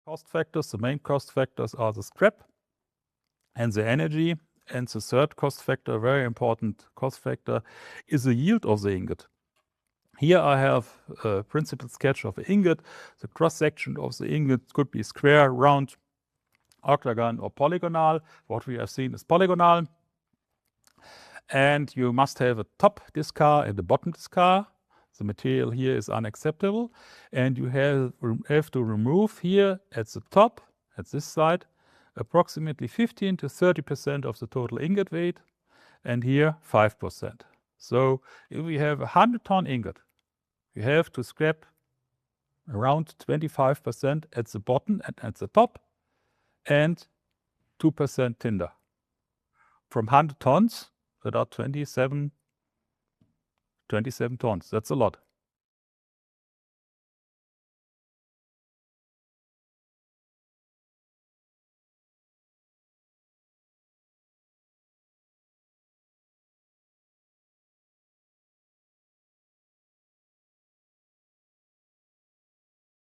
cost factors. The main cost factors are the scrap and the energy. And the third cost factor, very important cost factor, is the yield of the ingot. Here I have a principal sketch of the ingot. The cross-section of the ingot could be square, round, octagon, or polygonal. What we have seen is polygonal. And you must have a top discar and a bottom discar. The material here is unacceptable. And you have to remove here at the top, at this side, approximately 15 to 30% of the total ingot weight, and here 5%. So if we have a 100-ton ingot, you have to scrap around 25% at the bottom and at the top, and 2% tinder. From 100 tons, that are 27 tons. That's a lot.